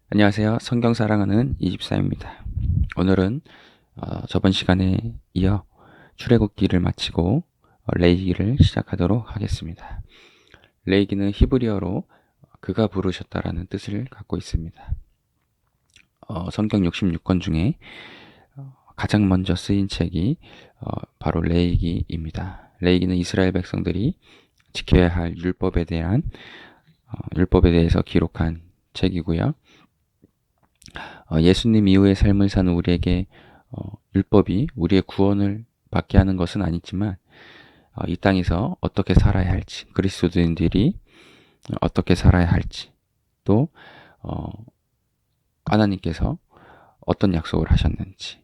안녕하세요. 성경 사랑하는 이집사입니다. 오늘은 저번 시간에 이어 출애굽기를 마치고 레이기를 시작하도록 하겠습니다. 레이기는 히브리어로 그가 부르셨다라는 뜻을 갖고 있습니다. 성경 66권 중에 가장 먼저 쓰인 책이 바로 레이기입니다. 레이기는 이스라엘 백성들이 지켜야 할 율법에 대해서 기록한 책이고요. 예수님 이후의 삶을 사는 우리에게 율법이 우리의 구원을 받게 하는 것은 아니지만 이 땅에서 어떻게 살아야 할지, 그리스도인들이 어떻게 살아야 할지, 또 하나님께서 어떤 약속을 하셨는지,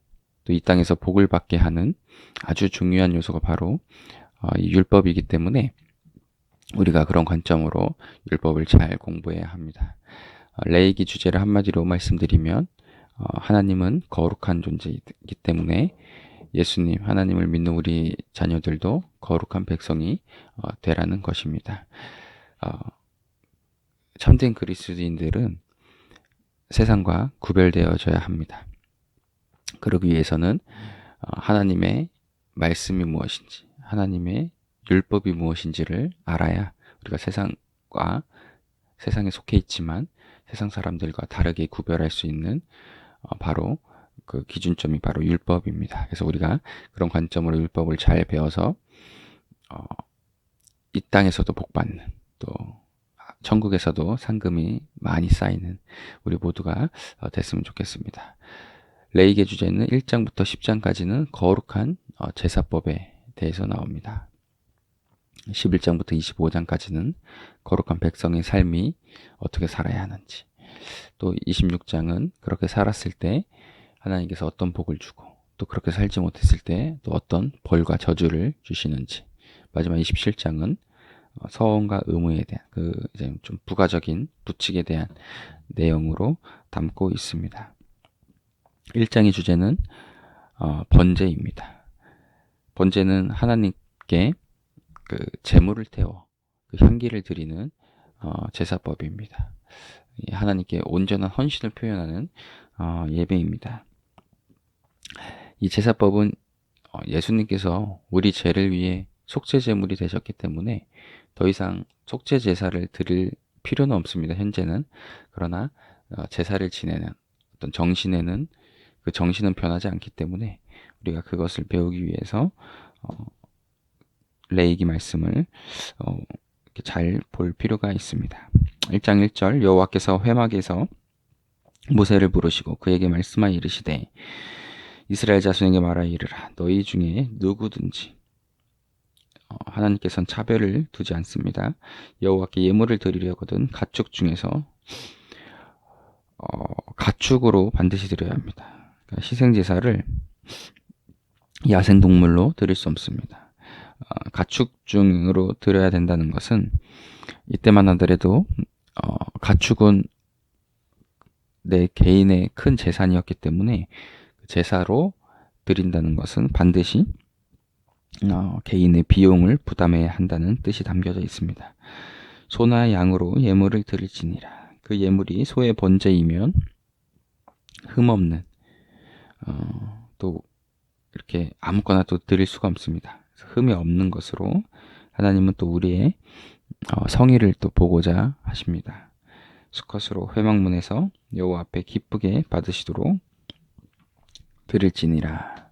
또 이 땅에서 복을 받게 하는 아주 중요한 요소가 바로 이 율법이기 때문에 우리가 그런 관점으로 율법을 잘 공부해야 합니다. 레이기 주제를 한마디로 말씀드리면 하나님은 거룩한 존재이기 때문에 예수님, 하나님을 믿는 우리 자녀들도 거룩한 백성이 되라는 것입니다. 참된 그리스도인들은 세상과 구별되어져야 합니다. 그러기 위해서는 하나님의 말씀이 무엇인지, 하나님의 율법이 무엇인지를 알아야 우리가 세상에 속해 있지만 세상 사람들과 다르게 구별할 수 있는 바로 그 기준점이 바로 율법입니다. 그래서 우리가 그런 관점으로 율법을 잘 배워서 이 땅에서도 복받는, 또 천국에서도 상금이 많이 쌓이는 우리 모두가 됐으면 좋겠습니다. 레이기의 주제는 1장부터 10장까지는 거룩한 제사법에 대해서 나옵니다. 11장부터 25장까지는 거룩한 백성의 삶이 어떻게 살아야 하는지, 또 26장은 그렇게 살았을 때 하나님께서 어떤 복을 주고, 또 그렇게 살지 못했을 때 또 어떤 벌과 저주를 주시는지, 마지막 27장은 서원과 의무에 대한 이제 좀 부가적인 부칙에 대한 내용으로 담고 있습니다. 1장의 주제는 번제입니다. 번제는 하나님께 제물을 태워 향기를 드리는 제사법입니다. 하나님께 온전한 헌신을 표현하는 예배입니다. 이 제사법은 예수님께서 우리 죄를 위해 속죄 제물이 되셨기 때문에 더 이상 속죄 제사를 드릴 필요는 없습니다. 현재는. 그러나 제사를 지내는 어떤 정신에는 그 정신은 변하지 않기 때문에 우리가 그것을 배우기 위해서 레이기 말씀을 잘 볼 필요가 있습니다. 1장 1절 여호와께서 회막에서 모세를 부르시고 그에게 말씀하여 이르시되 이스라엘 자손에게 말하여 이르라 너희 중에 누구든지 하나님께서는 차별을 두지 않습니다. 여호와께 예물을 드리려거든 가축 중에서 가축으로 반드시 드려야 합니다. 그러니까 희생제사를 야생동물로 드릴 수 없습니다. 가축 중으로 드려야 된다는 것은 이때만 하더라도 가축은 내 개인의 큰 재산이었기 때문에 제사로 드린다는 것은 반드시 개인의 비용을 부담해야 한다는 뜻이 담겨져 있습니다. 소나 양으로 예물을 드릴지니라. 그 예물이 소의 번제이면 흠없는 또 이렇게 아무거나 또 드릴 수가 없습니다. 흠이 없는 것으로 하나님은 또 우리의 성의를 또 보고자 하십니다. 수컷으로 회막문에서 여호와 앞에 기쁘게 받으시도록 드릴지니라.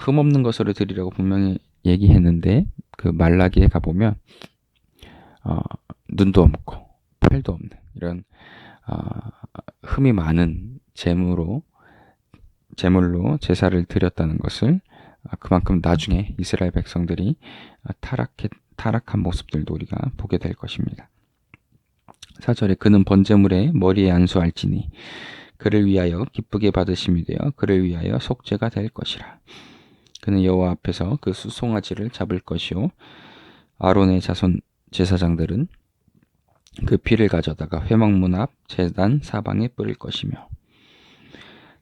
흠 없는 것으로 드리라고 분명히 얘기했는데 그 말라기에 가보면 눈도 없고 팔도 없는 이런 흠이 많은 제물로 제사를 드렸다는 것을 그만큼 나중에 이스라엘 백성들이 타락한 모습들도 우리가 보게 될 것입니다. 4절에 그는 번제물에 머리에 안수할지니 그를 위하여 기쁘게 받으심이 되어 그를 위하여 속죄가 될 것이라. 그는 여호와 앞에서 그 수송아지를 잡을 것이요 아론의 자손 제사장들은 그 피를 가져다가 회막문 앞 제단 사방에 뿌릴 것이며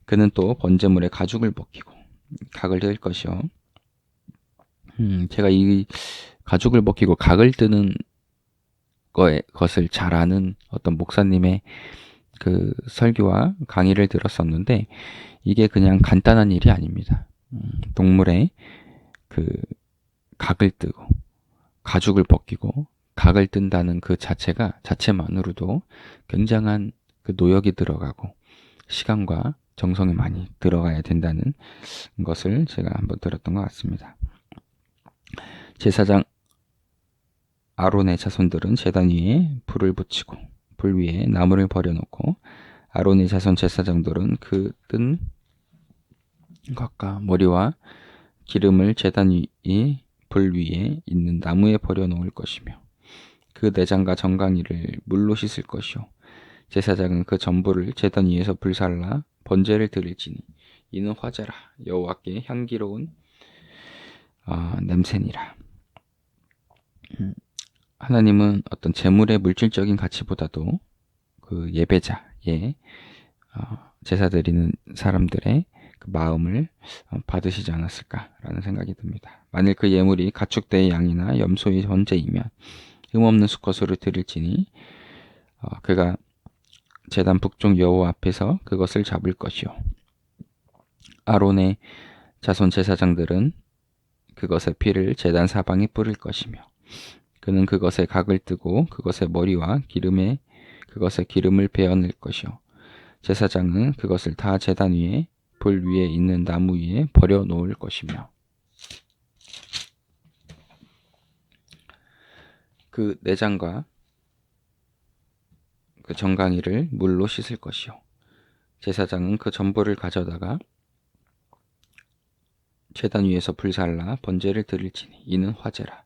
그는 또 번제물에 가죽을 벗기고 각을 뜰 것이요. 제가 이 가죽을 벗기고 각을 뜨는 것을 잘 아는 어떤 목사님의 그 설교와 강의를 들었었는데 이게 그냥 간단한 일이 아닙니다. 동물의 그 각을 뜨고 가죽을 벗기고 각을 뜬다는 그 자체만으로도 굉장한 그 노력이 들어가고 시간과 정성이 많이 들어가야 된다는 것을 제가 한번 들었던 것 같습니다. 제사장 아론의 자손들은 제단 위에 불을 붙이고 불 위에 나무를 버려놓고 아론의 자손 제사장들은 그 뜬 것과 머리와 기름을 제단 위에 불 위에 있는 나무에 버려놓을 것이며 그 내장과 정강이를 물로 씻을 것이요 제사장은 그 전부를 제단 위에서 불살라 번제를 드릴지니 이는 화제라 여호와께 향기로운 냄새니라. 하나님은 어떤 재물의 물질적인 가치보다도 그 예배자의 제사 드리는 사람들의 그 마음을 받으시지 않았을까라는 생각이 듭니다. 만일 그 예물이 가축대의 양이나 염소의 번제이면 흠없는 수컷으로 드릴지니 그가 제단 북쪽 여호와 앞에서 그것을 잡을 것이요 아론의 자손 제사장들은 그것의 피를 제단 사방에 뿌릴 것이며 그는 그것에 각을 뜨고 그것의 머리와 그것의 기름을 베어낼 것이요 제사장은 그것을 다 제단 위에 불 위에 있는 나무 위에 버려 놓을 것이며 그 내장과 그 정강이를 물로 씻을 것이요 제사장은 그 전부를 가져다가 제단 위에서 불살라 번제를 드릴지니 이는 화제라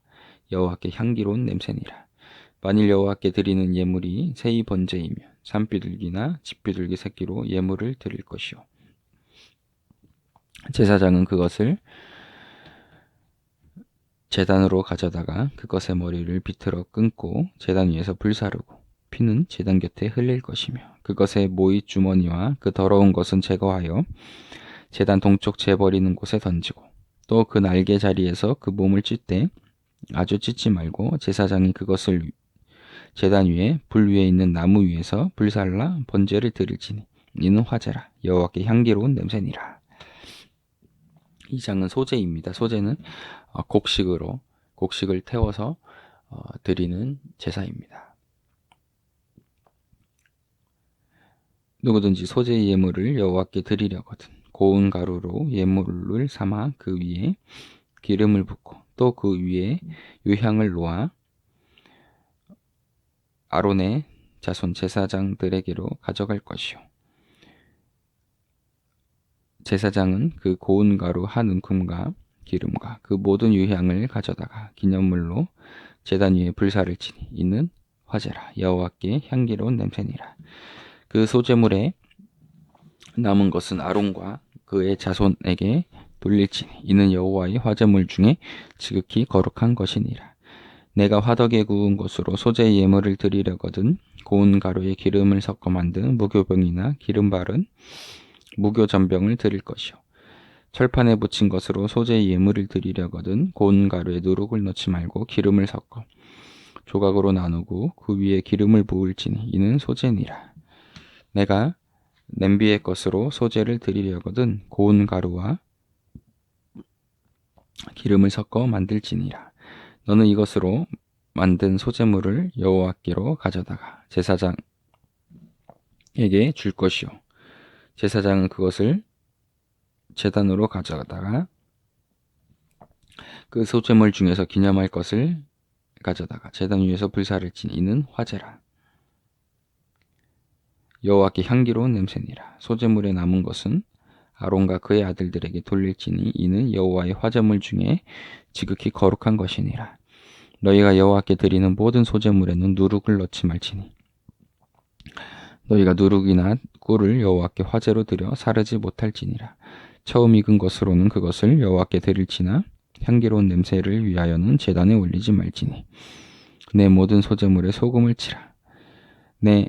여호와께 향기로운 냄새니라. 만일 여호와께 드리는 예물이 새의 번제이면 산비둘기나 집비둘기 새끼로 예물을 드릴 것이요 제사장은 그것을 제단으로 가져다가 그것의 머리를 비틀어 끊고 제단 위에서 불사르고 피는 제단 곁에 흘릴 것이며 그것의 모이 주머니와 그 더러운 것은 제거하여 제단 동쪽 재버리는 곳에 던지고 또 그 날개 자리에서 그 몸을 찢되 아주 찢지 말고 제사장이 그것을 제단 위에 불 위에 있는 나무 위에서 불살라 번제를 드릴지니 이는 화제라 여호와께 향기로운 냄새니라. 이 장은 소제입니다. 소제는 곡식을 태워서 드리는 제사입니다. 누구든지 소제의 예물을 여호와께 드리려거든 고운 가루로 예물을 삼아 그 위에 기름을 붓고 또 그 위에 유향을 놓아 아론의 자손 제사장들에게로 가져갈 것이요 제사장은 그 고운 가루 한 움큼과 기름과 그 모든 유향을 가져다가 기념물로 제단 위에 불사를 치니 이는 화제라 여호와께 향기로운 냄새니라. 그 소제물에 남은 것은 아론과 그의 자손에게 돌릴지니 이는 여호와의 화제물 중에 지극히 거룩한 것이니라. 내가 화덕에 구운 것으로 소제의 예물을 드리려거든 고운 가루에 기름을 섞어 만든 무교병이나 기름 바른 무교전병을 드릴 것이요 철판에 붙인 것으로 소제의 예물을 드리려거든 고운 가루에 누룩을 넣지 말고 기름을 섞어 조각으로 나누고 그 위에 기름을 부을지니 이는 소제니라. 내가 냄비의 것으로 소제를 드리려거든 고운 가루와 기름을 섞어 만들지니라. 너는 이것으로 만든 소제물을 여호와께로 가져다가 제사장에게 줄 것이요 제사장은 그것을 제단으로 가져다가 그 소제물 중에서 기념할 것을 가져다가 제단 위에서 불사를 친 이는 화제라 여호와께 향기로운 냄새니라. 소제물에 남은 것은 아론과 그의 아들들에게 돌릴지니 이는 여호와의 화제물 중에 지극히 거룩한 것이니라. 너희가 여호와께 드리는 모든 소제물에는 누룩을 넣지 말지니 너희가 누룩이나 꿀을 여호와께 화제로 드려 사르지 못할지니라. 처음 익은 것으로는 그것을 여호와께 드릴지나 향기로운 냄새를 위하여는 제단에 올리지 말지니 내 모든 소제물에 소금을 치라. 내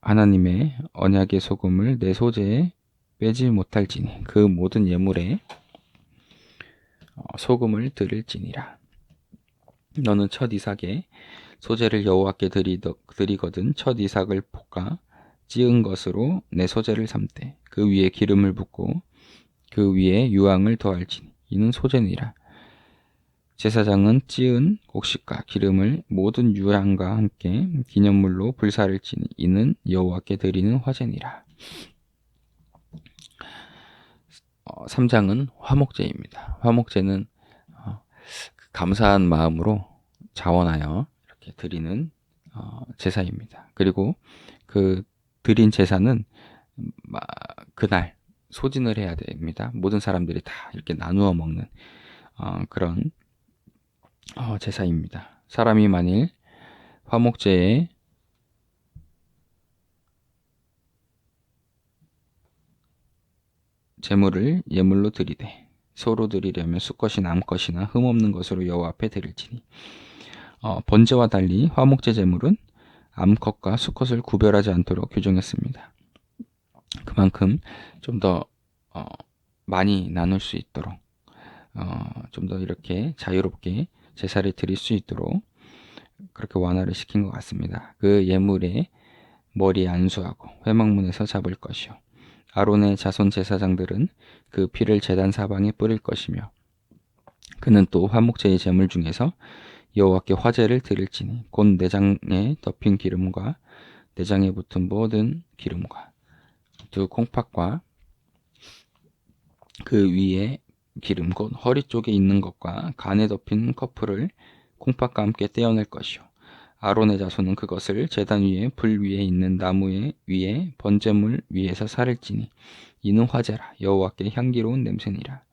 하나님의 언약의 소금을 내 소제에 빼지 못할지니 그 모든 예물에 소금을 드릴지니라. 너는 첫 이삭에 소제를 여호와께 드리거든 첫 이삭을 볶아 찌은 것으로 내 소재를 삼되 그 위에 기름을 붓고 그 위에 유황을 더할지니 이는 소재니라. 제사장은 찌은 곡식과 기름을 모든 유향과 함께 기념물로 불사를 지니 이는 여호와께 드리는 화제니라. 3장은 화목제입니다. 화목제는 감사한 마음으로 자원하여 이렇게 드리는 제사입니다. 그리고 그 드린 제사는 그날 소진을 해야 됩니다. 모든 사람들이 다 이렇게 나누어 먹는 그런 제사입니다. 사람이 만일 화목제에 제물을 예물로 드리되 소로 드리려면 수컷이나 암컷이나 흠없는 것으로 여호와 앞에 드릴지니 번제와 달리 화목제 제물은 암컷과 수컷을 구별하지 않도록 규정했습니다. 그만큼 좀 더 많이 나눌 수 있도록 좀 더 이렇게 자유롭게 제사를 드릴 수 있도록 그렇게 완화를 시킨 것 같습니다. 그 예물의 머리에 안수하고 회막문에서 잡을 것이요 아론의 자손 제사장들은 그 피를 제단 사방에 뿌릴 것이며 그는 또 화목제의 제물 중에서 여호와께 화제를 드릴지니 곧 내장에 덮인 기름과 내장에 붙은 모든 기름과 두 콩팥과 그 위에 기름 곧 허리 쪽에 있는 것과 간에 덮인 커플을 콩팥과 함께 떼어낼 것이요 아론의 자손은 그것을 제단 위에 불 위에 있는 나무 위에 번제물 위에서 살을지니 이는 화제라 여호와께 향기로운 냄새니라.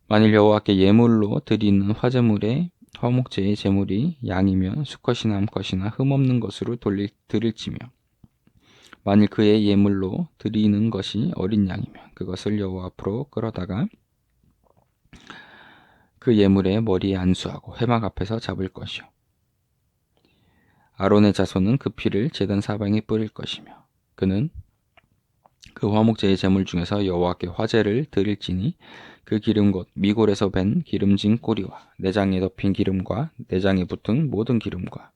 만일 여호와께 예물로 드리는 화제물의 화목제의 제물이 양이면 수컷이나 암컷이나 흠없는 것으로 드릴지며 만일 그의 예물로 드리는 것이 어린 양이면 그것을 여호와 앞으로 끌어다가 그 예물의 머리에 안수하고 회막 앞에서 잡을 것이요 아론의 자손은 그 피를 제단 사방에 뿌릴 것이며 그는 그 화목제의 제물 중에서 여호와께 화제를 드릴지니 그 기름 곧 미골에서 밴 기름진 꼬리와 내장에 덮인 기름과 내장에 붙은 모든 기름과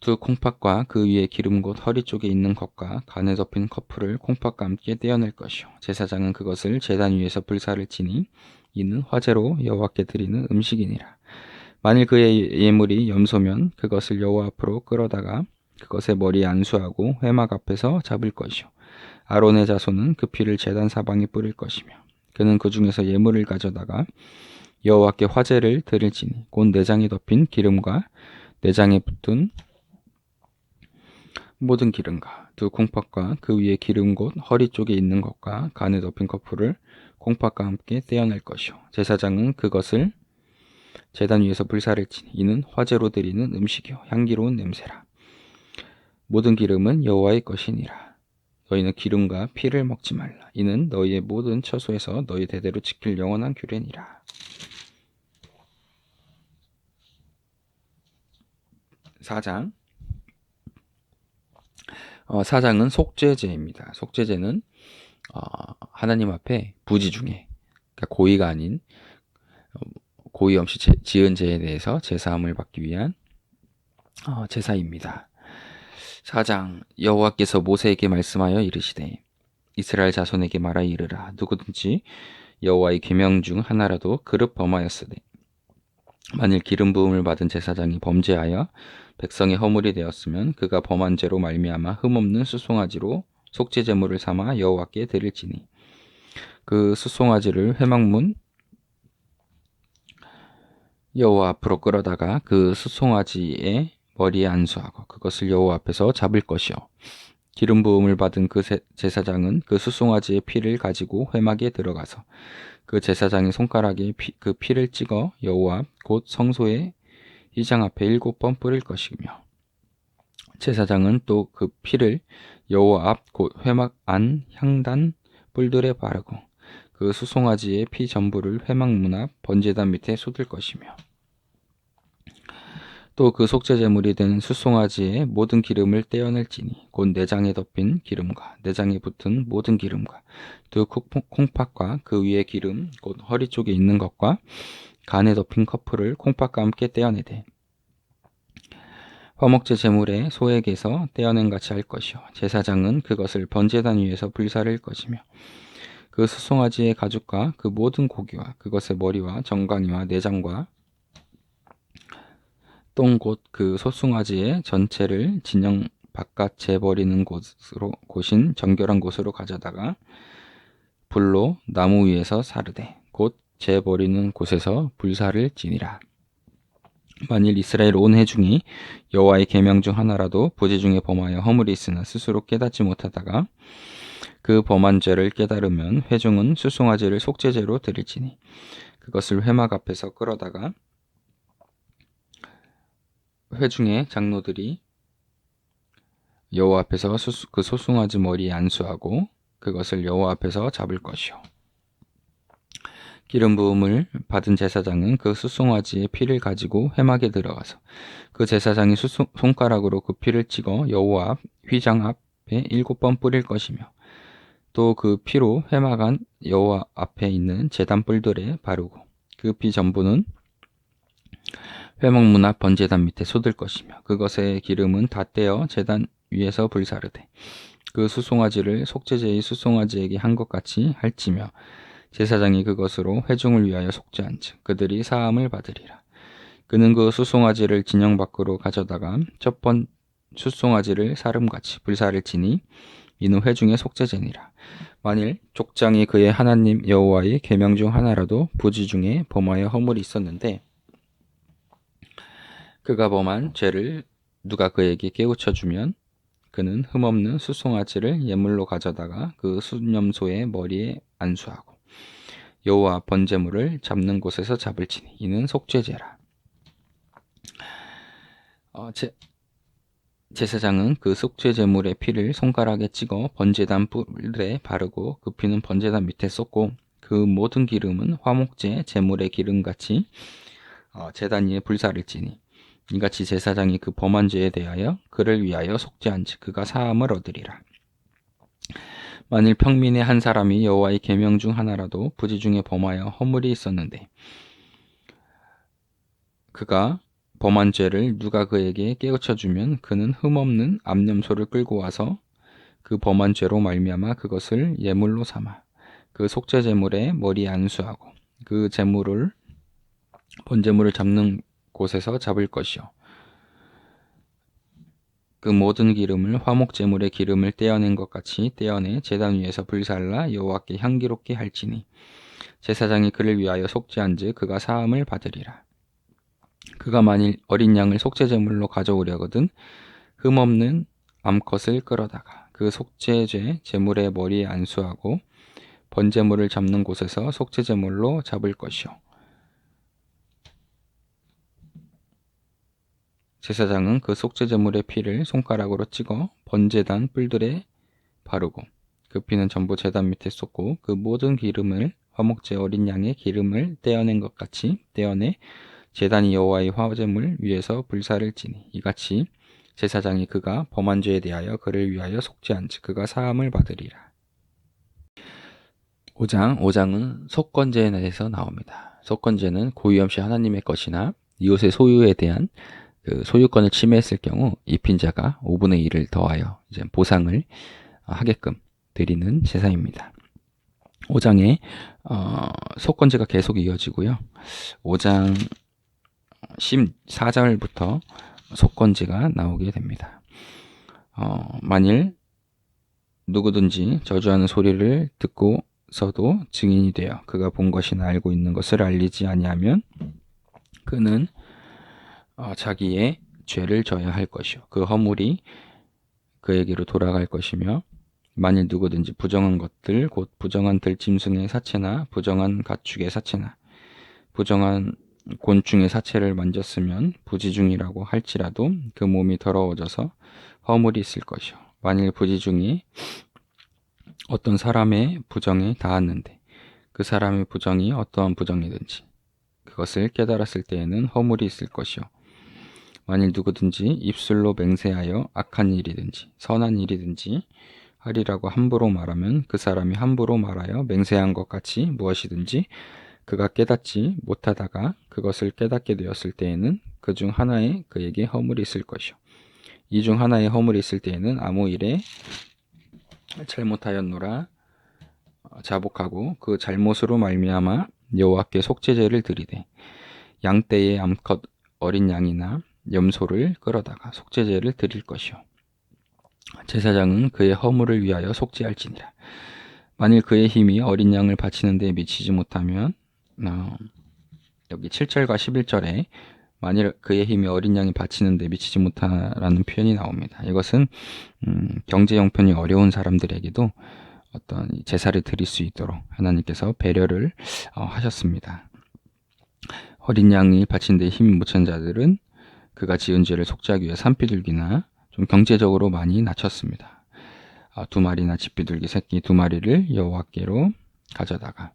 두 콩팥과 그 위에 기름 곧 허리 쪽에 있는 것과 간에 덮인 커플을 콩팥과 함께 떼어낼 것이요 제사장은 그것을 제단 위에서 불사를 지니 이는 화제로 여호와께 드리는 음식이니라. 만일 그의 예물이 염소면 그것을 여호와 앞으로 끌어다가 그것의 머리에 안수하고 회막 앞에서 잡을 것이요 아론의 자손은 그 피를 제단 사방에 뿌릴 것이며 그는 그 중에서 예물을 가져다가 여호와께 화제를 드릴지니 곧 내장에 덮인 기름과 내장에 붙은 모든 기름과 두 콩팥과 그 위에 기름 곧 허리 쪽에 있는 것과 간에 덮인 커플을 콩팥과 함께 떼어낼 것이요 제사장은 그것을 제단 위에서 불사를 지니 이는 화제로 드리는 음식이요 향기로운 냄새라. 모든 기름은 여호와의 것이니라. 너희는 기름과 피를 먹지 말라. 이는 너희의 모든 처소에서 너희 대대로 지킬 영원한 규례니라. 4장 4장은 속죄제입니다. 속죄제는 하나님 앞에 부지 중에 그러니까 고의가 아닌 고의 없이 지은 죄에 대해서 제사함을 받기 위한 제사입니다. 4장 여호와께서 모세에게 말씀하여 이르시되 이스라엘 자손에게 말하 이르라 누구든지 여호와의 계명 중 하나라도 그릇 범하였으되 만일 기름 부음을 받은 제사장이 범죄하여 백성의 허물이 되었으면 그가 범한 죄로 말미암아 흠없는 수송아지로 속죄 제물을 삼아 여호와께 드릴지니 그 수송아지를 회막문 여호와 앞으로 끌어다가 그 수송아지의 머리에 안수하고 그것을 여호와 앞에서 잡을 것이요 기름 부음을 받은 그 제사장은 그 수송아지의 피를 가지고 회막에 들어가서 그 제사장의 손가락에 그 피를 찍어 여호와 곧 성소의 휘장 앞에 7번 뿌릴 것이며 제사장은 또 그 피를 여호와 앞 곧 회막 안 향단 뿔들에 바르고 그 수송아지의 피 전부를 회막 문 앞 번제단 밑에 쏟을 것이며 또 그 속죄제물이 된 수송아지의 모든 기름을 떼어낼지니 곧 내장에 덮인 기름과 내장에 붙은 모든 기름과 두 콩팥과 그 위에 기름 곧 허리 쪽에 있는 것과 간에 덮인 커플을 콩팥과 함께 떼어내되 화목제 제물의 소액에서 떼어낸 같이 할 것이요 제사장은 그것을 번제단 위에서 불사를 것이며 그 수송아지의 가죽과 그 모든 고기와 그것의 머리와 정강이와 내장과 똥 곧 그 소송아지의 전체를 진영 바깥 재버리는 곳인 정결한 곳으로 가져다가 불로 나무 위에서 사르되 곧 재버리는 곳에서 불사를 지니라. 만일 이스라엘 온 회중이 여호와의 계명 중 하나라도 부지 중에 범하여 허물이 있으나 스스로 깨닫지 못하다가 그 범한 죄를 깨달으면 회중은 수송아지를 속죄제로 드릴지니 그것을 회막 앞에서 끌어다가 회중의 장로들이 여호와 앞에서 그 소송아지 머리에 안수하고 그것을 여호와 앞에서 잡을 것이요 기름 부음을 받은 제사장은 그 수송아지의 피를 가지고 회막에 들어가서 그 제사장이 손가락으로 그 피를 찍어 여호와 앞 휘장 앞에 7번 뿌릴 것이며 또 그 피로 회막 안 여호와 앞에 있는 제단 뿔들에 바르고 그 피 전부는 회막 문 앞 번제단 밑에 쏟을 것이며 그것의 기름은 다 떼어 제단 위에서 불사르되 그 수송아지를 속죄제의 수송아지에게 한 것 같이 할지며 제사장이 그것으로 회중을 위하여 속죄한즉 그들이 사함을 받으리라. 그는 그 수송아지를 진영 밖으로 가져다가 첫 번 수송아지를 사름같이 불사를 지니 이는 회중의 속죄제니라. 만일 족장이 그의 하나님 여호와의 계명 중 하나라도 부지 중에 범하여 허물이 있었는데 그가 범한 죄를 누가 그에게 깨우쳐 주면 그는 흠없는 수송아지를 예물로 가져다가 그 수념소의 머리에 안수하고 여호와 번제물을 잡는 곳에서 잡을지니 이는 속죄제라. 제사장은 그 속죄제물의 피를 손가락에 찍어 번제단 뿔에 바르고 그 피는 번제단 밑에 쏟고 그 모든 기름은 화목제 제물의 기름같이 제단 위에 불사를 지니 이같이 제사장이 그 범한 죄에 대하여 그를 위하여 속죄한즉 그가 사함을 얻으리라. 만일 평민의 한 사람이 여호와의 계명 중 하나라도 부지 중에 범하여 허물이 있었는데 그가 범한 죄를 누가 그에게 깨우쳐 주면 그는 흠없는 암염소를 끌고 와서 그 범한 죄로 말미암아 그것을 예물로 삼아 그 속죄 제물의 머리에 안수하고 그 제물을 번제물을 잡는 곳에서 잡을 것이요 그 모든 기름을 화목 제물의 기름을 떼어낸 것 같이 떼어내 제단 위에서 불살라 여호와께 향기롭게 할지니 제사장이 그를 위하여 속죄한즉 그가 사함을 받으리라. 그가 만일 어린 양을 속죄 제물로 가져오려거든 흠없는 암컷을 끌어다가 그 속죄죄 제물의 머리에 안수하고 번제물을 잡는 곳에서 속죄 제물로 잡을 것이요 제사장은 그 속죄 제물의 피를 손가락으로 찍어 번제단 뿔들에 바르고 그 피는 전부 제단 밑에 쏟고 그 모든 기름을 화목제 어린 양의 기름을 떼어낸 것 같이 떼어내 제단이 여호와의 화제물 위에서 불사를 지니 이같이 제사장이 그가 범한 죄에 대하여 그를 위하여 속죄한즉 그가 사함을 받으리라. 5장은 속건제에 대해서 나옵니다. 속건제는 고유염시 하나님의 것이나 이웃의 소유에 대한 그 소유권을 침해했을 경우 입힌 자가 5분의 1을 더하여 이제 보상을 하게끔 드리는 제사입니다. 5장에 속건제가 계속 이어지고요. 5장 14절부터 속건제가 나오게 됩니다. 만일 누구든지 저주하는 소리를 듣고서도 증인이 되어 그가 본 것이나 알고 있는 것을 알리지 아니하면 그는 자기의 죄를 져야 할 것이요 그 허물이 그에게로 돌아갈 것이며 만일 누구든지 부정한 것들 곧 부정한 들짐승의 사체나 부정한 가축의 사체나 부정한 곤충의 사체를 만졌으면 부지중이라고 할지라도 그 몸이 더러워져서 허물이 있을 것이요 만일 부지중이 어떤 사람의 부정에 닿았는데 그 사람의 부정이 어떠한 부정이든지 그것을 깨달았을 때에는 허물이 있을 것이요 만일 누구든지 입술로 맹세하여 악한 일이든지 선한 일이든지 하리라고 함부로 말하면 그 사람이 함부로 말하여 맹세한 것 같이 무엇이든지 그가 깨닫지 못하다가 그것을 깨닫게 되었을 때에는 그 중 하나에 그에게 허물이 있을 것이요 이 중 하나의 허물이 있을 때에는 아무 일에 잘못하였노라 자복하고 그 잘못으로 말미암아 여호와께 속죄제를 드리되 양떼의 암컷 어린 양이나 염소를 끌어다가 속죄제를 드릴 것이요 제사장은 그의 허물을 위하여 속죄할지니라. 만일 그의 힘이 어린 양을 바치는 데 미치지 못하면 여기 7절과 11절에 만일 그의 힘이 어린 양이 바치는 데 미치지 못하라는 표현이 나옵니다. 이것은 경제 형편이 어려운 사람들에게도 어떤 제사를 드릴 수 있도록 하나님께서 배려를 하셨습니다. 어린 양이 바친 데 힘이 못 찬 자들은 그가 지은 죄를 속죄하기 위해 산비둘기나 좀 경제적으로 많이 낮췄습니다. 2마리나 집비둘기 새끼 2마리를 여호와께로 가져다가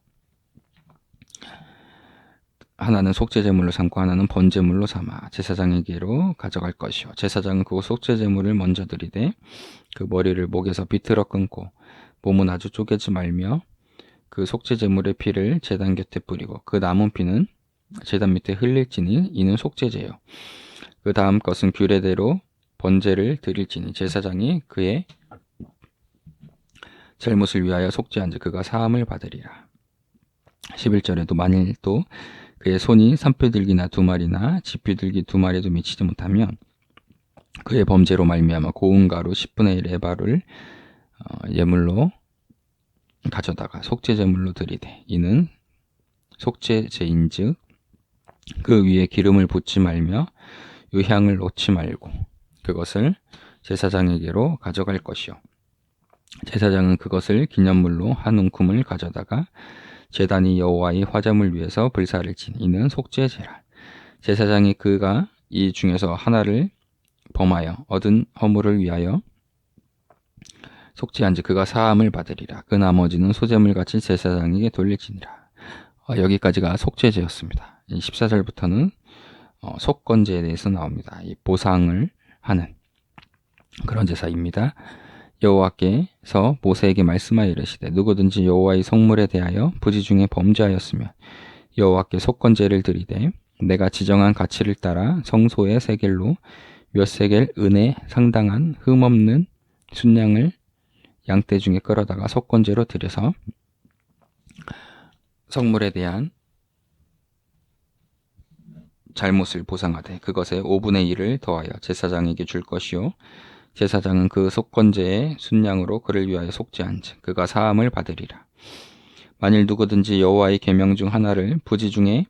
하나는 속죄제물로 삼고 하나는 번제물로 삼아 제사장에게로 가져갈 것이요 제사장은 그 속죄제물을 먼저 드리되 그 머리를 목에서 비틀어 끊고 몸은 아주 쪼개지 말며 그 속죄제물의 피를 제단 곁에 뿌리고 그 남은 피는 제단 밑에 흘릴지니 이는 속죄제요 그 다음 것은 규례대로 번제를 드릴지니 제사장이 그의 잘못을 위하여 속죄한즉 그가 사함을 받으리라. 11절에도 만일 또 그의 손이 산비둘기나 2마리나 집비둘기 2마리도 미치지 못하면 그의 범죄로 말미암아 고운 가루 10분의 1 에바를 예물로 가져다가 속죄제물로 드리되 이는 속죄제인즉 그 위에 기름을 붓지 말며 유향을 놓지 말고 그것을 제사장에게로 가져갈 것이요 제사장은 그것을 기념물로 한 움큼을 가져다가 제단이 여호와의 화장을 위해서 불사를 진 이는 속죄제라. 제사장이 그가 이 중에서 하나를 범하여 얻은 허물을 위하여 속죄한즉 그가 사함을 받으리라. 그 나머지는 소제물같이 제사장에게 돌릴지니라. 여기까지가 속죄제였습니다. 14절부터는 속건제에 대해서 나옵니다. 이 보상을 하는 그런 제사입니다. 여호와께서 모세에게 말씀하여 이르시되 누구든지 여호와의 성물에 대하여 부지 중에 범죄하였으면 여호와께 속건제를 드리되 내가 지정한 가치를 따라 성소의 세겔로 몇 세겔 은에 상당한 흠없는 순양을 양떼 중에 끌어다가 속건제로 드려서 성물에 대한 잘못을 보상하되 그것의 5분의 1을 더하여 제사장에게 줄 것이요 제사장은 그 속건제의 순양으로 그를 위하여 속죄한즉 그가 사함을 받으리라. 만일 누구든지 여호와의 계명 중 하나를 부지 중에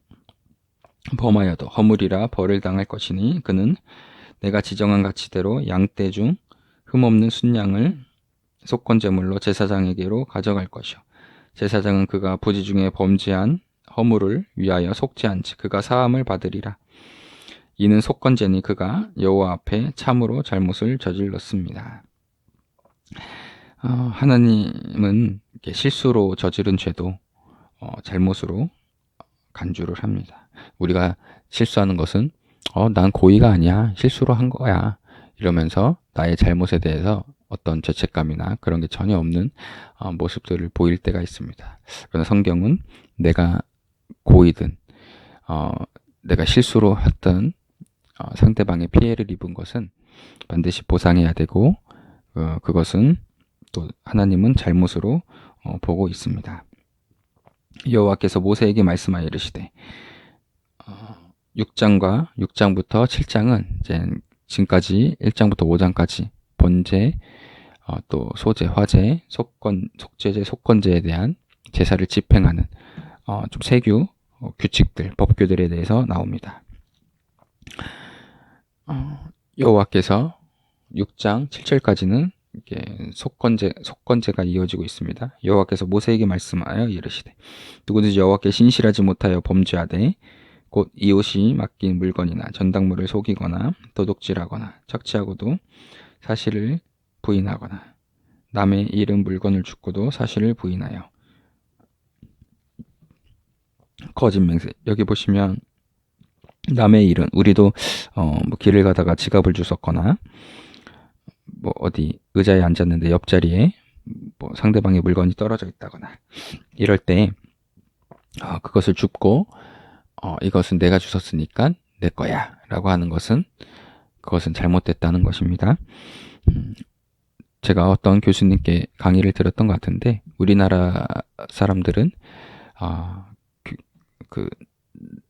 범하여도 허물이라 벌을 당할 것이니 그는 내가 지정한 가치대로 양떼 중 흠없는 순양을 속건제물로 제사장에게로 가져갈 것이요 제사장은 그가 부지 중에 범죄한 허물을 위하여 속죄한즉 그가 사함을 받으리라. 이는 속건제니 그가 여호와 앞에 참으로 잘못을 저질렀습니다. 하나님은 실수로 저지른 죄도 잘못으로 간주를 합니다. 우리가 실수하는 것은 난 고의가 아니야, 실수로 한 거야 이러면서 나의 잘못에 대해서 어떤 죄책감이나 그런 게 전혀 없는 모습들을 보일 때가 있습니다. 그러나 성경은 내가 고의든 내가 실수로 했던 상대방의 피해를 입은 것은 반드시 보상해야 되고 그것은 또 하나님은 잘못으로 보고 있습니다. 여호와께서 모세에게 말씀하여 이르시되 6장부터 7장은 이제 지금까지 1장부터 5장까지 번제, 또 소제, 화제, 속죄제, 속건제에 대한 제사를 집행하는 좀 세규 규칙들, 법규들에 대해서 나옵니다. 여호와께서 6장 7절까지는 이렇게 속건제가 이어지고 있습니다. 여호와께서 모세에게 말씀하여 이르시되 누구든지 여호와께 신실하지 못하여 범죄하되 곧 이웃이 맡긴 물건이나 전당물을 속이거나 도둑질하거나 착취하고도 사실을 부인하거나 남의 잃은 물건을 줍고도 사실을 부인하여 거짓 맹세. 여기 보시면 남의 잃은, 우리도 뭐 길을 가다가 지갑을 주웠거나 뭐 어디 의자에 앉았는데 옆자리에 뭐 상대방의 물건이 떨어져 있다거나 이럴 때 그것을 줍고 이것은 내가 주웠으니까 내 거야 라고 하는 것은 그것은 잘못됐다는 것입니다. 제가 어떤 교수님께 강의를 들었던 것 같은데, 우리나라 사람들은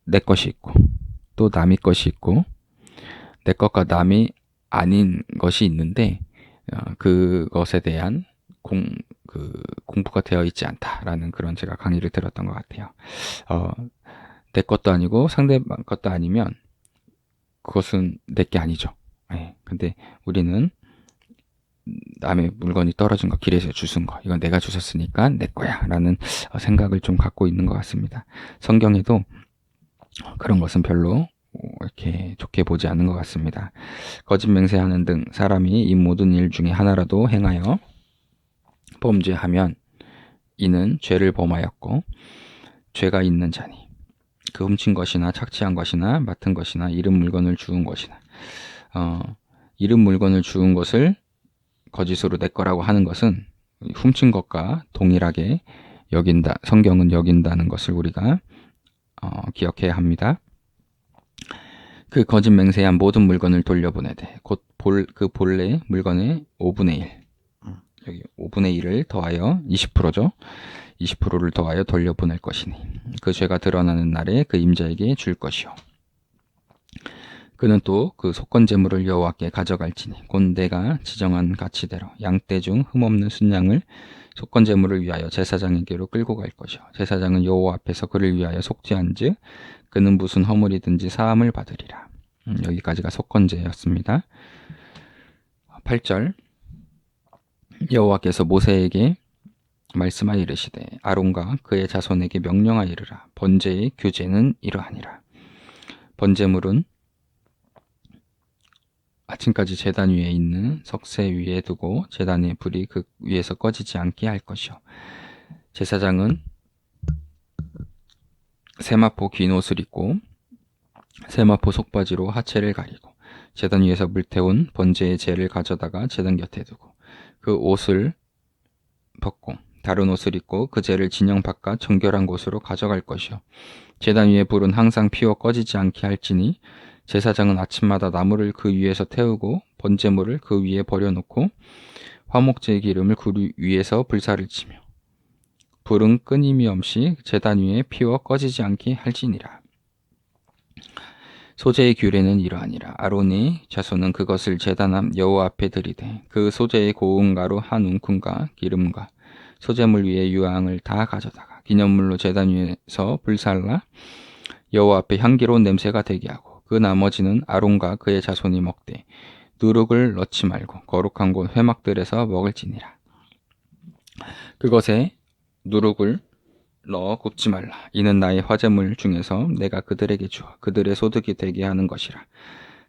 내 것이 있고 또 남의 것이 있고 내 것과 남이 아닌 것이 있는데 그것에 대한 공부가 되어 있지 않다라는 그런 제가 강의를 들었던 것 같아요. 내 것도 아니고 상대방 것도 아니면 그것은 내 게 아니죠. 네. 근데 우리는 남의 물건이 떨어진 거, 길에서 주운 거, 이건 내가 주웠으니까 내 거야 라는 생각을 좀 갖고 있는 것 같습니다. 성경에도 그런 것은 별로 이렇게 좋게 보지 않는 것 같습니다. 거짓 맹세하는 등 사람이 이 모든 일 중에 하나라도 행하여 범죄하면 이는 죄를 범하였고 죄가 있는 자니 그 훔친 것이나 착취한 것이나 맡은 것이나 잃은 물건을 주운 것이나 잃은 물건을 주운 것을 거짓으로 내 거라고 하는 것은 훔친 것과 동일하게 여긴다. 성경은 여긴다는 것을 우리가 기억해야 합니다. 그 거짓 맹세한 모든 물건을 돌려보내되 곧 그 본래 물건의 5분의 1 여기 5분의 1을 더하여 20%죠. 20%를 더하여 돌려보낼 것이니 그 죄가 드러나는 날에 그 임자에게 줄 것이요. 그는 또 그 속건 제물을 여호와께 가져갈지니 곧 내가 지정한 가치대로 양떼 중 흠없는 순양을 속건 제물을 위하여 제사장에게로 끌고 갈 것이요. 제사장은 여호와 앞에서 그를 위하여 속죄한즉 그는 무슨 허물이든지 사함을 받으리라. 여기까지가 속건제였습니다. 8절 여호와께서 모세에게 말씀하여 이르시되 아론과 그의 자손에게 명령하여 이르라. 번제의 규제는 이러하니라. 번제물은 아침까지 제단 위에 있는 석쇠 위에 두고 제단의 불이 그 위에서 꺼지지 않게 할 것이요. 제사장은 세마포 긴 옷을 입고 세마포 속바지로 하체를 가리고 제단 위에서 물태운 번제의 재를 가져다가 제단 곁에 두고 그 옷을 벗고 다른 옷을 입고 그 재를 진영 바깥 정결한 곳으로 가져갈 것이요. 제단 위에 불은 항상 피워 꺼지지 않게 할지니 제사장은 아침마다 나무를 그 위에서 태우고 번제물을 그 위에 버려놓고 화목제의 기름을 그 위에서 불사를 치며 불은 끊임이 없이 제단 위에 피워 꺼지지 않게 할지니라. 소재의 규례는 이러하니라. 아론의 자손은 그것을 제단 앞 여호와 앞에 드리되 그 소재의 고운 가루 한 웅큼과 기름과 소재물 위에 유황을 다 가져다가 기념물로 제단 위에서 불살라 여호와 앞에 향기로운 냄새가 되게 하고 그 나머지는 아론과 그의 자손이 먹되 누룩을 넣지 말고 거룩한 곳 회막들에서 먹을지니라. 그것에 누룩을 넣어 굽지 말라. 이는 나의 화제물 중에서 내가 그들에게 주어 그들의 소득이 되게 하는 것이라.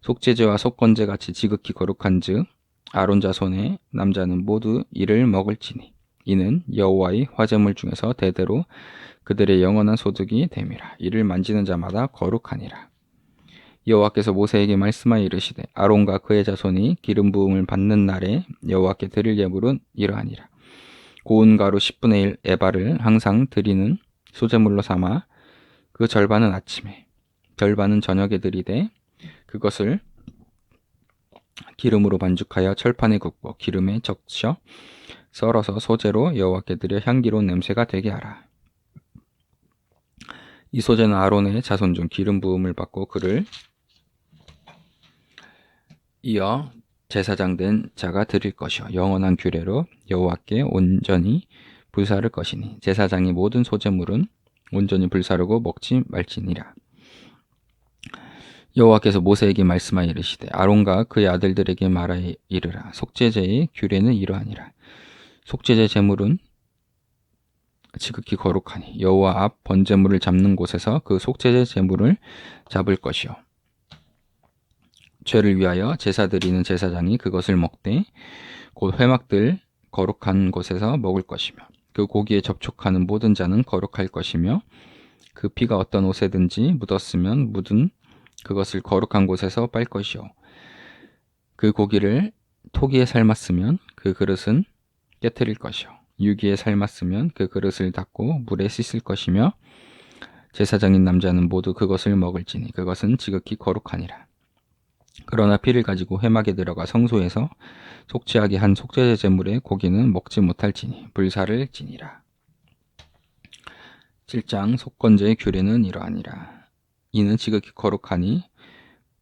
속죄제와 속건제 같이 지극히 거룩한즉 아론 자손의 남자는 모두 이를 먹을지니 이는 여호와의 화제물 중에서 대대로 그들의 영원한 소득이 됨이라. 이를 만지는 자마다 거룩하니라. 여호와께서 모세에게 말씀하여 이르시되 아론과 그의 자손이 기름 부음을 받는 날에 여호와께 드릴 예물은 이러하니라. 고운 가루 10분의 1 에바를 항상 드리는 소제물로 삼아 그 절반은 아침에 절반은 저녁에 드리되 그것을 기름으로 반죽하여 철판에 굽고 기름에 적셔 썰어서 소제로 여호와께 드려 향기로운 냄새가 되게 하라. 이 소제는 아론의 자손 중 기름 부음을 받고 그를 이어 제사장 된 자가 드릴 것이요 영원한 규례로 여호와께 온전히 불사를 것이니 제사장이 모든 소제물은 온전히 불사르고 먹지 말지니라. 여호와께서 모세에게 말씀하여 이르시되 아론과 그의 아들들에게 말하여 이르라. 속죄제의 규례는 이러하니라. 속죄제 제물은 지극히 거룩하니 여호와 앞 번제물을 잡는 곳에서 그 속죄제 제물을 잡을 것이요 죄를 위하여 제사 드리는 제사장이 그것을 먹되 곧 회막들 거룩한 곳에서 먹을 것이며 그 고기에 접촉하는 모든 자는 거룩할 것이며 그 피가 어떤 옷에든지 묻었으면 묻은 그것을 거룩한 곳에서 빨 것이요 그 고기를 토기에 삶았으면 그 그릇은 깨트릴 것이요 유기에 삶았으면 그 그릇을 닦고 물에 씻을 것이며 제사장인 남자는 모두 그것을 먹을지니 그것은 지극히 거룩하니라. 그러나 피를 가지고 회막에 들어가 성소에서 속죄하게 한 속죄제 제물의 고기는 먹지 못할지니 불사를 지니라. 7장 속건제의 규례는 이러하니라. 이는 지극히 거룩하니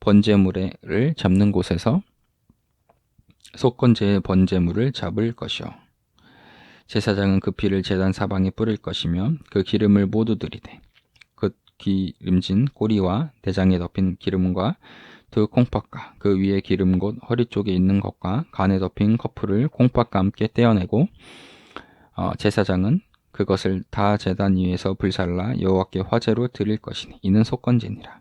번제물을 잡는 곳에서 속건제의 번제물을 잡을 것이요 제사장은 그 피를 제단 사방에 뿌릴 것이며 그 기름을 모두 들이되 그 기름진 꼬리와 내장에 덮인 기름과 두 콩팥과 그 위에 기름 곧 허리 쪽에 있는 것과 간에 덮인 커플을 콩팥과 함께 떼어내고 제사장은 그것을 다 제단 위에서 불살라 여호와께 화제로 드릴 것이니 이는 속건제니라.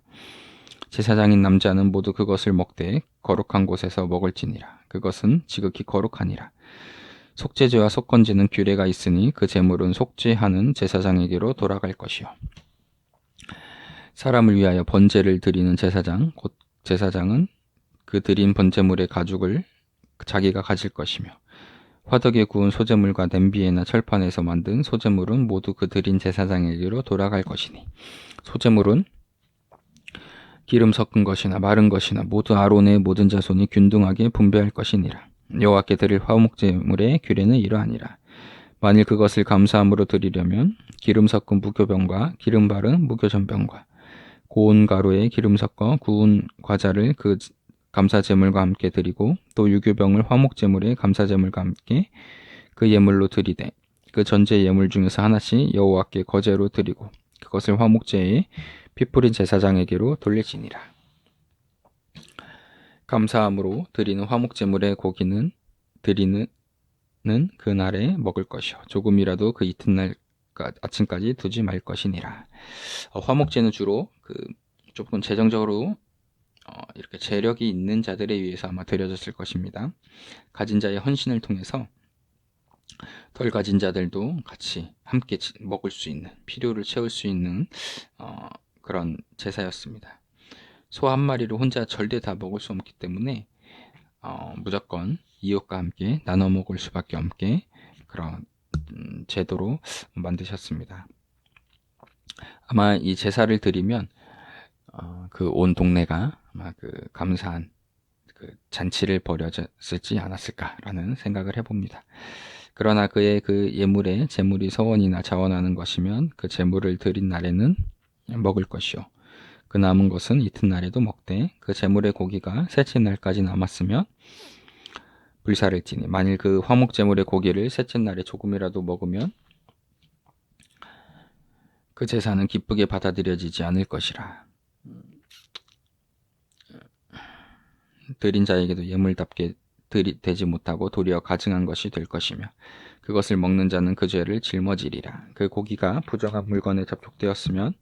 제사장인 남자는 모두 그것을 먹되 거룩한 곳에서 먹을지니라. 그것은 지극히 거룩하니라. 속죄제와 속건제는 규례가 있으니 그 제물은 속죄하는 제사장에게로 돌아갈 것이요 사람을 위하여 번제를 드리는 제사장 곧 제사장은 그 드린 번제물의 가죽을 자기가 가질 것이며 화덕에 구운 소제물과 냄비에나 철판에서 만든 소제물은 모두 그 드린 제사장에게로 돌아갈 것이니 소제물은 기름 섞은 것이나 마른 것이나 모두 아론의 모든 자손이 균등하게 분배할 것이니라. 여호와께 드릴 화목제물의 규례는 이러하니라. 만일 그것을 감사함으로 드리려면 기름 섞은 무교병과 기름 바른 무교전병과 고운 가루에 기름 섞어 구운 과자를 그 감사제물과 함께 드리고 또 유교병을 화목제물의 감사제물과 함께 그 예물로 드리되 그 전제 예물 중에서 하나씩 여호와께 거제로 드리고 그것을 화목제에 피뿌린 제사장에게로 돌리지니라. 감사함으로 드리는 화목제물의 고기는 드리는 그날에 먹을 것이요 조금이라도 그 이튿날 아침까지 두지 말 것이니라. 화목제는 주로 조금 재정적으로 이렇게 재력이 있는 자들에 의해서 아마 드려졌을 것입니다. 가진 자의 헌신을 통해서 덜 가진 자들도 같이 함께 먹을 수 있는 필요를 채울 수 있는 그런 제사였습니다. 소 한 마리를 혼자 절대 다 먹을 수 없기 때문에 무조건 이웃과 함께 나눠 먹을 수밖에 없게 그런 제도로 만드셨습니다. 아마 이 제사를 드리면 그 온 동네가 아마 그 감사한 그 잔치를 벌여졌을지 않았을까라는 생각을 해봅니다. 그러나 그의 그 예물에 제물이 서원이나 자원하는 것이면 그 제물을 드린 날에는 먹을 것이요 그 남은 것은 이튿날에도 먹되 그 제물의 고기가 셋째 날까지 남았으면 불사를 지니 만일 그 화목 제물의 고기를 셋째 날에 조금이라도 먹으면 그 제사는 기쁘게 받아들여지지 않을 것이라. 드린 자에게도 예물답게 되지 못하고 도리어 가증한 것이 될 것이며 그것을 먹는 자는 그 죄를 짊어지리라. 그 고기가 부정한 물건에 접촉되었으면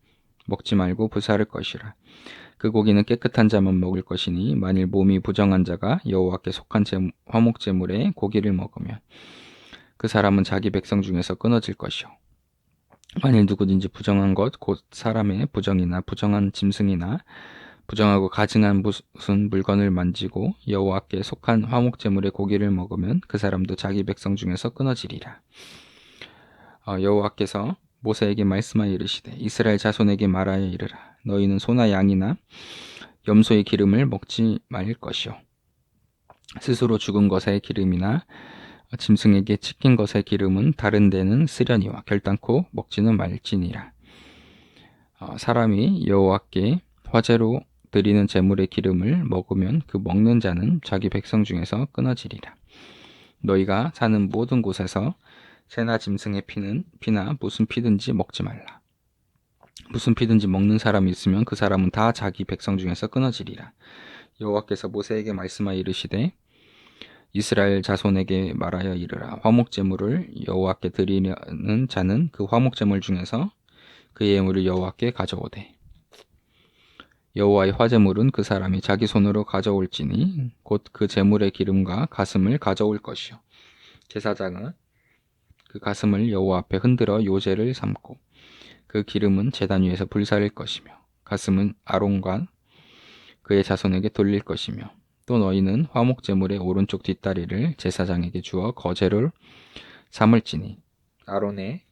먹지 말고 불사를 것이라. 그 고기는 깨끗한 자만 먹을 것이니 만일 몸이 부정한 자가 여호와께 속한 화목 제물의 고기를 먹으면 그 사람은 자기 백성 중에서 끊어질 것이요 만일 누구든지 부정한 것 곧 사람의 부정이나 부정한 짐승이나 부정하고 가증한 무슨 물건을 만지고 여호와께 속한 화목 제물의 고기를 먹으면 그 사람도 자기 백성 중에서 끊어지리라. 여호와께서 모세에게 말씀하여 이르시되 이스라엘 자손에게 말하여 이르라. 너희는 소나 양이나 염소의 기름을 먹지 말 것이요 스스로 죽은 것의 기름이나 짐승에게 찢긴 것의 기름은 다른 데는 쓰려니와 결단코 먹지는 말지니라. 사람이 여호와께 화제로 드리는 제물의 기름을 먹으면 그 먹는 자는 자기 백성 중에서 끊어지리라. 너희가 사는 모든 곳에서 새나 짐승의 피나 무슨 피든지 먹지 말라. 무슨 피든지 먹는 사람이 있으면 그 사람은 다 자기 백성 중에서 끊어지리라. 여호와께서 모세에게 말씀하여 이르시되 이스라엘 자손에게 말하여 이르라. 화목 제물을 여호와께 드리는 자는 그 화목 제물 중에서 그 예물을 여호와께 가져오되 여호와의 화제물은 그 사람이 자기 손으로 가져올지니 곧 그 제물의 기름과 가슴을 가져올 것이요 제사장은 그 가슴을 여호와 앞에 흔들어 요제를 삼고 그 기름은 제단 위에서 불사를 것이며 가슴은 아론과 그의 자손에게 돌릴 것이며 또 너희는 화목 제물의 오른쪽 뒷다리를 제사장에게 주어 거제를 삼을지니 아론의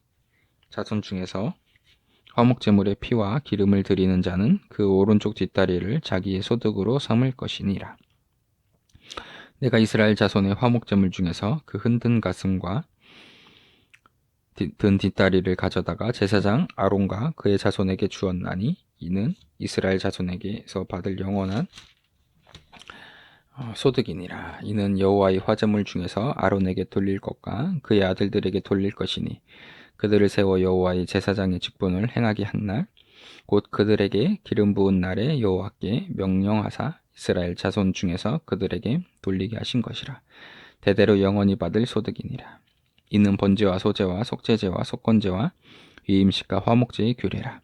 자손 중에서 화목제물의 피와 기름을 드리는 자는 그 오른쪽 뒷다리를 자기의 소득으로 삼을 것이니라. 내가 이스라엘 자손의 화목제물 중에서 그 흔든 가슴과 든 뒷다리를 가져다가 제사장 아론과 그의 자손에게 주었나니 이는 이스라엘 자손에게서 받을 영원한 소득이니라. 이는 여호와의 화제물 중에서 아론에게 돌릴 것과 그의 아들들에게 돌릴 것이니 그들을 세워 여호와의 제사장의 직분을 행하게 한 날 곧 그들에게 기름 부은 날에 여호와께 명령하사 이스라엘 자손 중에서 그들에게 돌리게 하신 것이라. 대대로 영원히 받을 소득이니라. 이는 번제와 소제와 속죄제와 속건제와 위임식과 화목제의 규례라.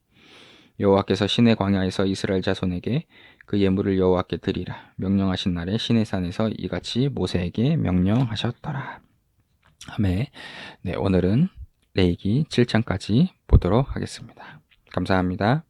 여호와께서 시내 광야에서 이스라엘 자손에게 그 예물을 여호와께 드리라 명령하신 날에 시내산에서 이같이 모세에게 명령하셨더라. 아멘. 네, 오늘은 레위기 7장까지 보도록 하겠습니다. 감사합니다.